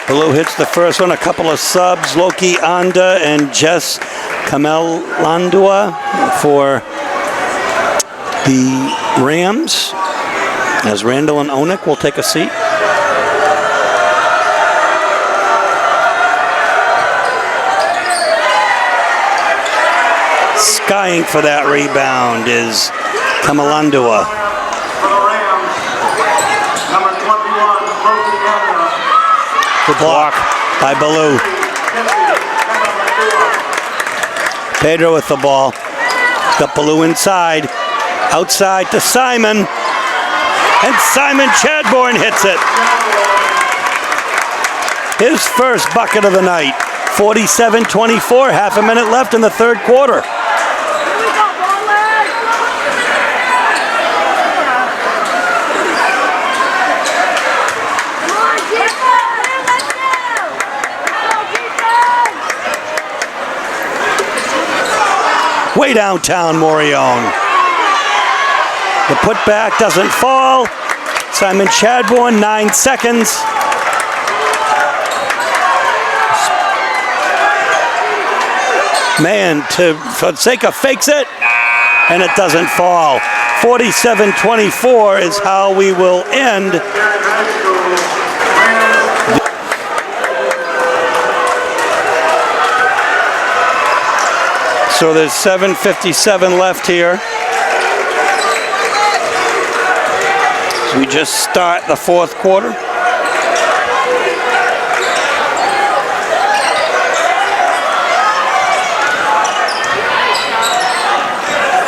Ballou hits the first one, a couple of subs, Loki Anda and Jess Kamelandua for the Rams, as Randall and Onek will take a seat. Skying for that rebound is Kamelandua. Good block by Ballou. Pedro with the ball. Got Ballou inside. Outside to Simon. And Simon Chadbourne hits it. His first bucket of the night. 47-24, half a minute left in the third quarter. Way downtown, Morion. The putback doesn't fall. Simon Chadbourne, 9 seconds. Man, to Fonseca fakes it, and it doesn't fall. 47-24 is how we will end. So there's 7:57 left here. So we just start the fourth quarter.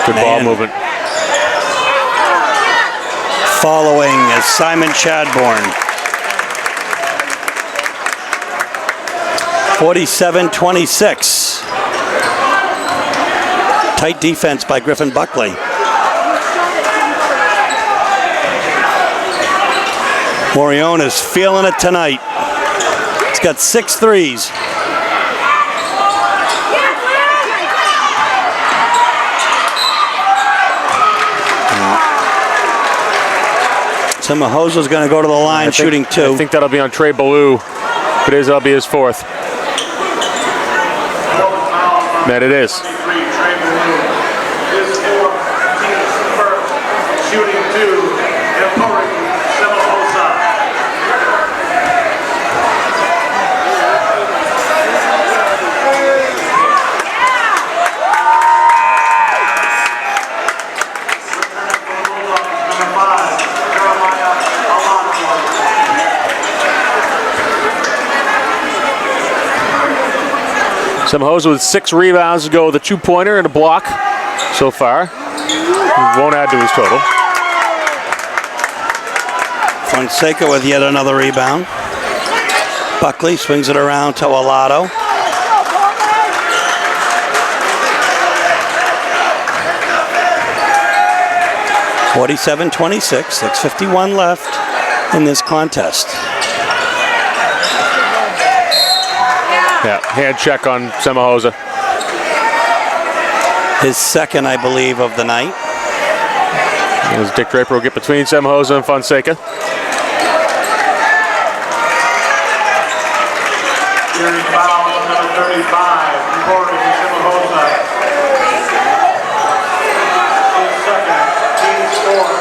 Good ball movement. Following is Simon Chadbourne. 47-26. Tight defense by Griffin Buckley. Morion is feeling it tonight. He's got 6 threes. Samahosa's going to go to the line shooting 2. I think that'll be on Trey Ballou. If it is, that'll be his 4th. That it is. Shooting 2, and Corey Samahosa. Samahosa with 6 rebounds to go with a 2-pointer and a block so far. Won't add to his total. Fonseca with yet another rebound. Buckley swings it around to Alato. (47-26), 6:51 left in this contest. Yeah, hand check on Samahosa. His second, I believe, of the night. As Dick Draper will get between Samahosa and Fonseca. Here's foul on number 35, recording Samahosa. His second, team score.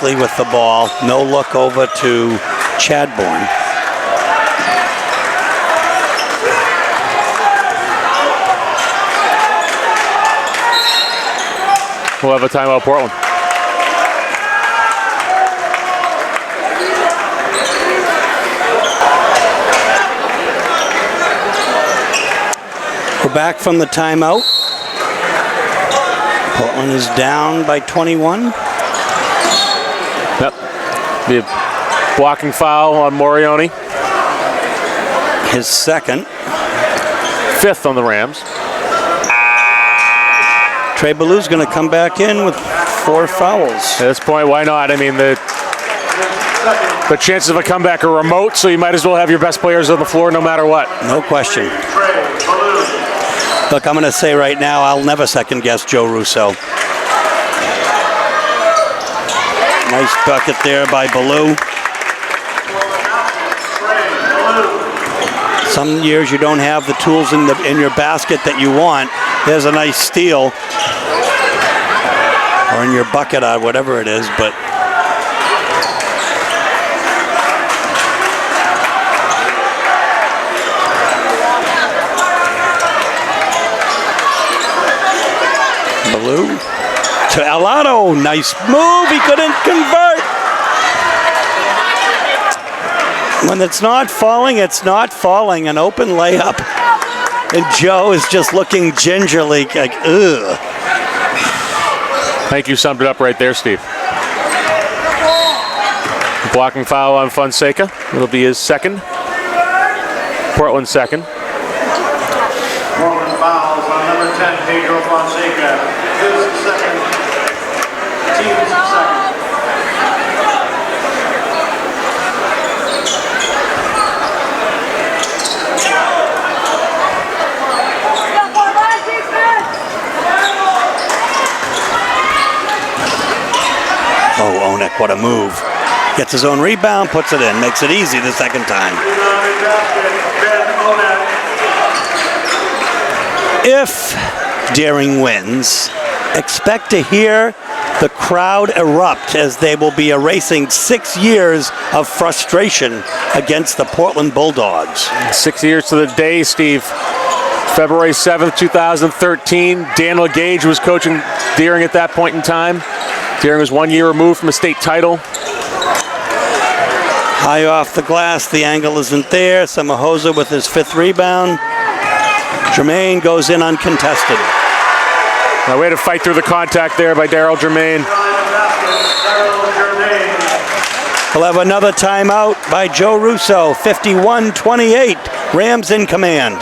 directly with the ball. No look over to Chadbourne. We'll have a timeout, Portland. We're back from the timeout. Portland is down by 21. Yep. Be a blocking foul on Morioni. His second. 5th on the Rams. Trey Ballou's going to come back in with 4 fouls. At this point, why not? I mean, the chances of a comeback are remote, so you might as well have your best players on the floor no matter what. No question. Look, I'm going to say right now, I'll never second guess Joe Russo. Nice bucket there by Ballou. Some years you don't have the tools in your basket that you want. There's a nice steal. Or in your bucket, or whatever it is, but Ballou to Alato. Nice move. He couldn't convert. When it's not falling, it's not falling. An open layup. And Joe is just looking gingerly like, ugh. I think you summed it up right there, Steve. Blocking foul on Fonseca. It'll be his second. Portland's second. Portland fouls on number 10, Pedro Fonseca. His second. Team's second. Oh, Onek, what a move. Gets his own rebound, puts it in, makes it easy the second time. If Deering wins, expect to hear the crowd erupt as they will be erasing 6 years of frustration against the Portland Bulldogs. 6 years to the day, Steve. February 7th, 2013. Dan LeGage was coaching Deering at that point in time. Deering was 1 year removed from a state title. High off the glass, the angle isn't there. Samahosa with his 5th rebound. Jermaine goes in uncontested. Now, way to fight through the contact there by Daryl Jermaine. We'll have another timeout by Joe Russo. 51-28. Rams in command.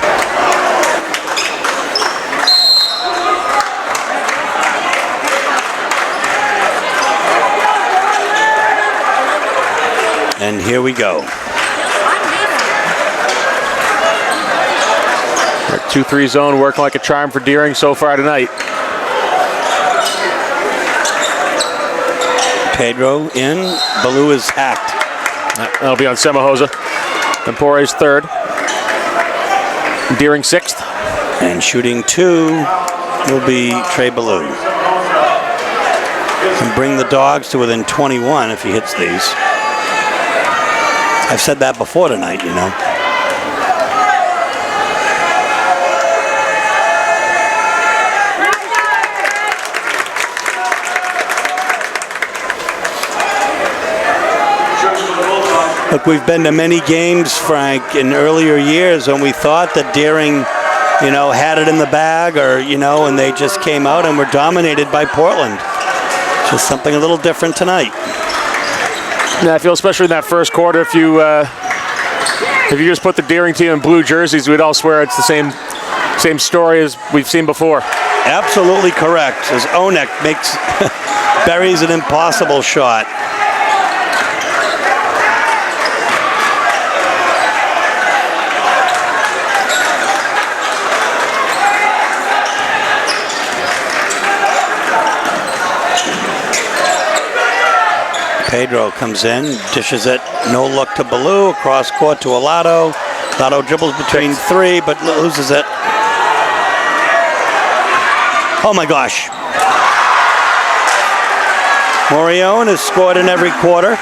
And here we go. Our 2-3 zone working like a charm for Deering so far tonight. Pedro in. Ballou is hacked. That'll be on Semahosa. Empore's 3rd. Deering 6th. And shooting 2 will be Trey Ballou. And bring the Dogs to within 21 if he hits these. I've said that before tonight, you know. Look, we've been to many games, Frank, in earlier years when we thought that Deering, you know, had it in the bag or, you know, and they just came out and were dominated by Portland. Just something a little different tonight. Yeah, I feel especially in that first quarter, if you just put the Deering team in blue jerseys, we'd all swear it's the same story as we've seen before. Absolutely correct. As Onek buries an impossible shot. Pedro comes in, dishes it, no look to Ballou, across court to Alato. Alato dribbles between 3, but loses it. Oh my gosh. Morione has scored in every quarter.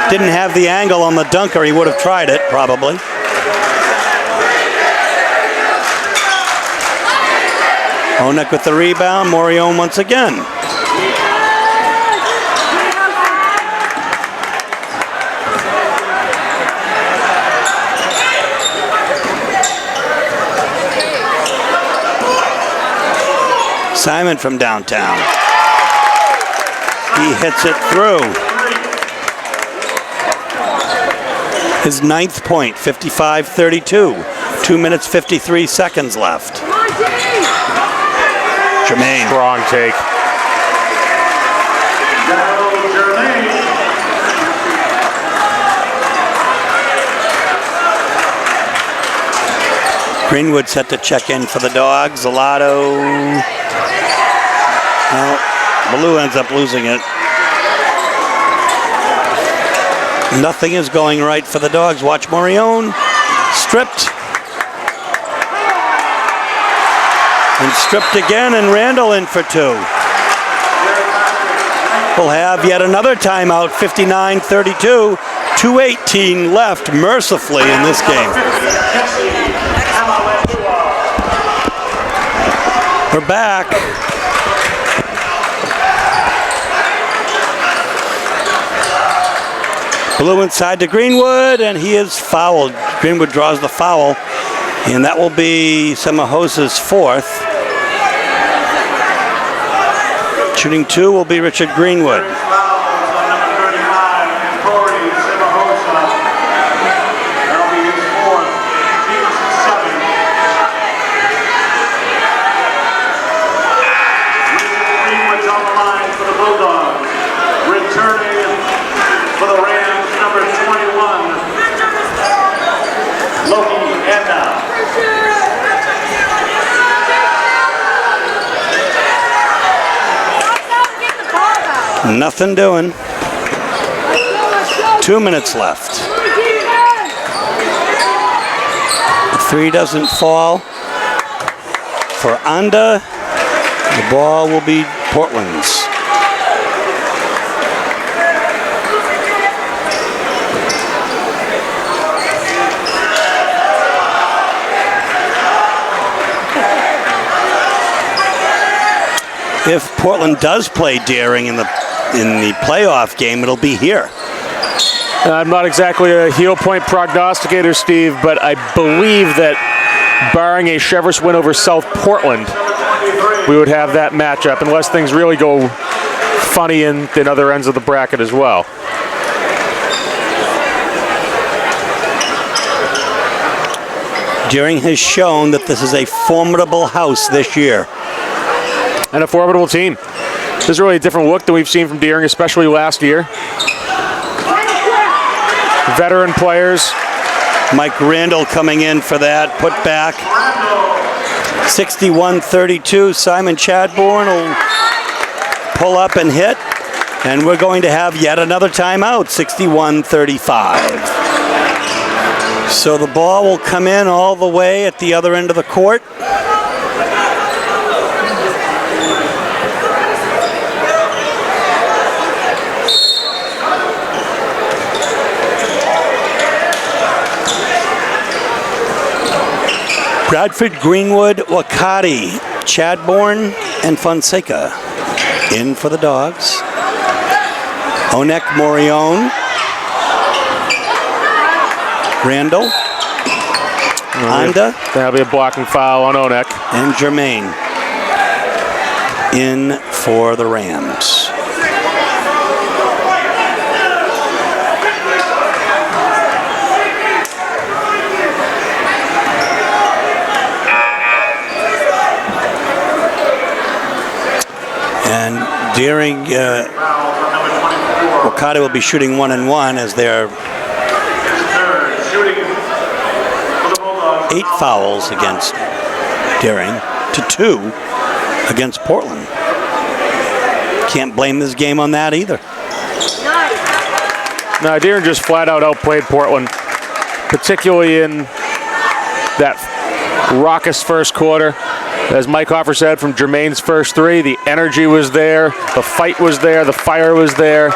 Didn't have the angle on the dunker. He would have tried it, probably. Onek with the rebound. Morione once again. Simon from downtown. He hits it through. His 9th point, 55-32. 2 minutes, 53 seconds left. Jermaine. Strong take. Greenwood set to check in for the Dogs. Zalato. Well, Blue ends up losing it. Nothing is going right for the Dogs. Watch Morione. Stripped. And stripped again, and Randall in for 2. We'll have yet another timeout, 59-32. 2:18 left, mercifully, in this game. We're back. Blue inside to Greenwood, and he is fouled. Greenwood draws the foul, and that will be Semahosa's 4th. Shooting 2 will be Richard Greenwood. Nothing doing. 2 minutes left. The 3 doesn't fall. For Anda, the ball will be Portland's. If Portland does play Deering in the playoff game, it'll be here. I'm not exactly a heel point prognosticator, Steve, but I believe that barring a Chevrolet win over South Portland, we would have that matchup, unless things really go funny in other ends of the bracket as well. Deering has shown that this is a formidable house this year. And a formidable team. This is really a different look than we've seen from Deering, especially last year. Veteran players. Mike Randall coming in for that put back. 61-32. Simon Chadbourne will pull up and hit. And we're going to have yet another timeout, 61-35. So the ball will come in all the way at the other end of the court. Bradford, Greenwood, Wakati, Chadbourne, and Fonseca in for the Dogs. Onek, Morione, Randall, Anda. That'll be a blocking foul on Onek. And Jermaine in for the Rams. And Deering, Wakati will be shooting 1-1 as they're 8 fouls against Deering to 2 against Portland. Can't blame this game on that either. No, Deering just flat out outplayed Portland, particularly in that raucous first quarter. As Mike Hoffer said, from Jermaine's first three, the energy was there, the fight was there, the fire was there.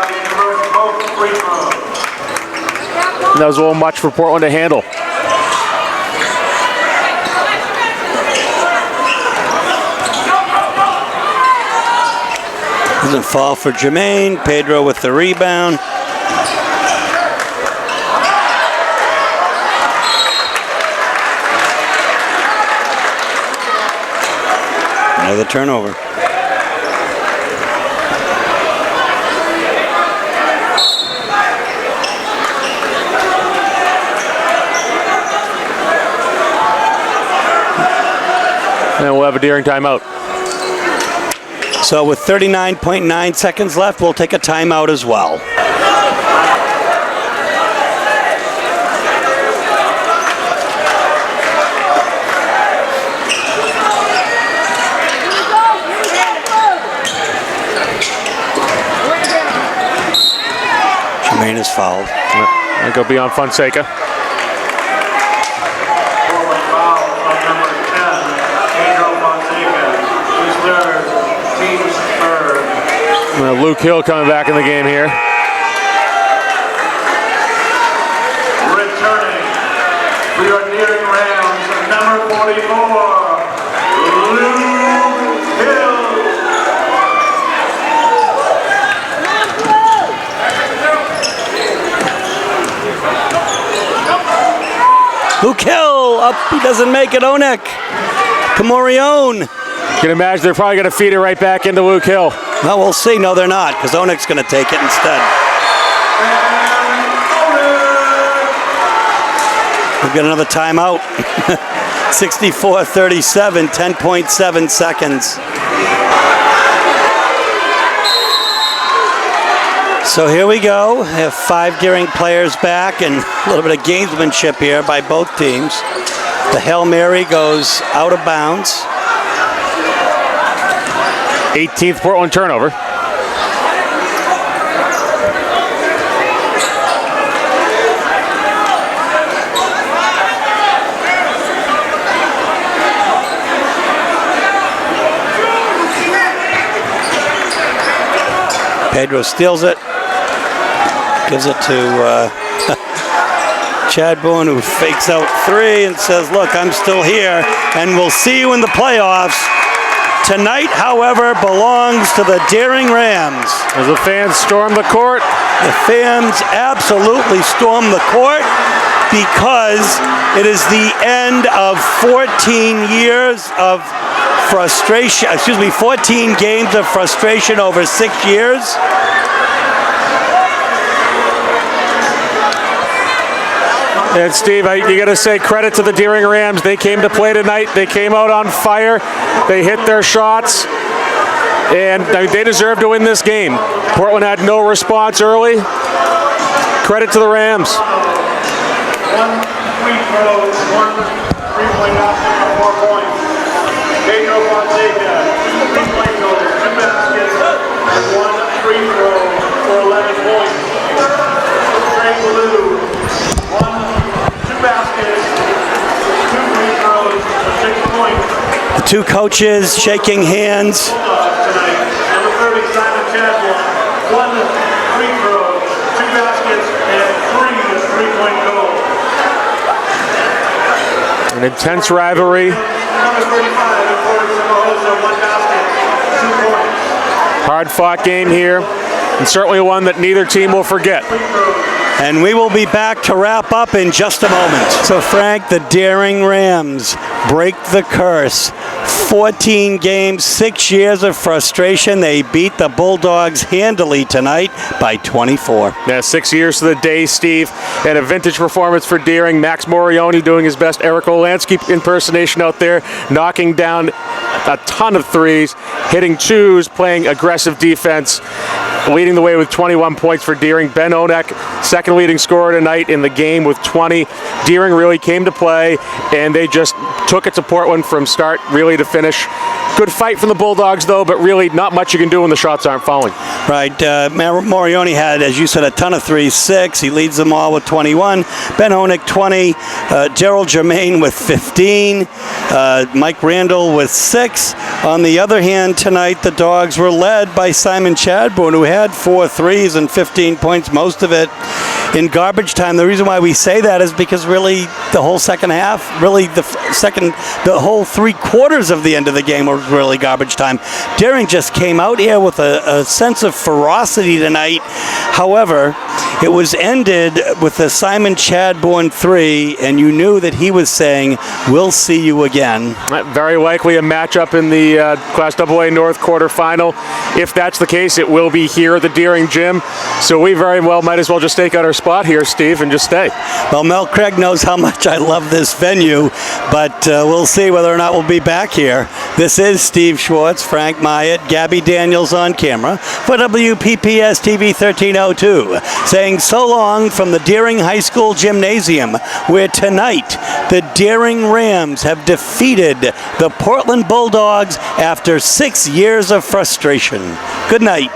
And that was a little much for Portland to handle. Doesn't fall for Jermaine. Pedro with the rebound. Another turnover. And we'll have a Deering timeout. So with 39.9 seconds left, we'll take a timeout as well. Jermaine is fouled. And go beyond Fonseca. Forward foul on number 10, Pedro Fonseca. His third, team's third. Luke Hill coming back in the game here. Returning for your Deering Rams, number 44, Luke Hill. Luke Hill up, he doesn't make it. Onek. Camorione. You can imagine they're probably going to feed it right back into Luke Hill. Well, we'll see. No, they're not, because Onek's going to take it instead. We've got another timeout. 64-37, 10.7 seconds. So here we go. We have 5 Deering players back and a little bit of gamesmanship here by both teams. The Hail Mary goes out of bounds. 18th Portland turnover. Pedro steals it. Gives it to Chad Boone, who fakes out 3 and says, look, I'm still here, and we'll see you in the playoffs. Tonight, however, belongs to the Deering Rams. As the fans storm the court. The fans absolutely storm the court because it is the end of 14 years of frustration, 14 games of frustration over 6 years. And Steve, you got to say credit to the Deering Rams. They came to play tonight. They came out on fire. They hit their shots. And they deserve to win this game. Portland had no response early. Credit to the Rams. 1 free throw, 1 3-point option for 4 points. Pedro Fonseca, 2 3-point goals, 2 baskets, 1 free throw for 11 points. Trey Blue, 2 baskets, 2 free throws for 6 points. The 2 coaches shaking hands. Tonight, number 30, Simon Chadwell, 1 free throw, 2 baskets, and 3 3-point goals. An intense rivalry. Number 35, Porter Simohosa, 1 basket, 2 points. Hard-fought game here, and certainly one that neither team will forget. And we will be back to wrap up in just a moment. So Frank, the Deering Rams break the curse. 14 games, 6 years of frustration. They beat the Bulldogs handily tonight by 24. Yeah, 6 years to the day, Steve. And a vintage performance for Deering. Max Morioni doing his best Eric Olansky impersonation out there, knocking down a ton of threes, hitting 2s, playing aggressive defense. leading the way with 21 points for Deering. Ben Onek, second leading scorer tonight in the game with 20. Deering really came to play, and they just took it to Portland from start really to finish. Good fight from the Bulldogs, though, but really not much you can do when the shots aren't falling. Right. Morioni had, as you said, a ton of threes, 6. He leads them all with 21. Ben Onek, 20. Gerald Germain with 15. Mike Randall with 6. On the other hand, tonight, the Dogs were led by Simon Chadbourne, who had 4 threes and 15 points, most of it in garbage time. The reason why we say that is because really the whole second half, really the whole 3 quarters of the end of the game was really garbage time. Deering just came out here with a sense of ferocity tonight. However, it was ended with a Simon Chadbourne 3, and you knew that he was saying, "We'll see you again." Very likely a matchup in the Class AA North quarterfinal. If that's the case, it will be here at the Deering Gym. So we very well might as well just take out our spot here, Steve, and just stay. Well, Mel Craig knows how much I love this venue, but we'll see whether or not we'll be back here. This is Steve Schwartz, Frank Myatt, Gabby Daniels on camera for WPPS TV 1302, saying so long from the Deering High School Gymnasium, where tonight the Deering Rams have defeated the Portland Bulldogs after 6 years of frustration. Good night.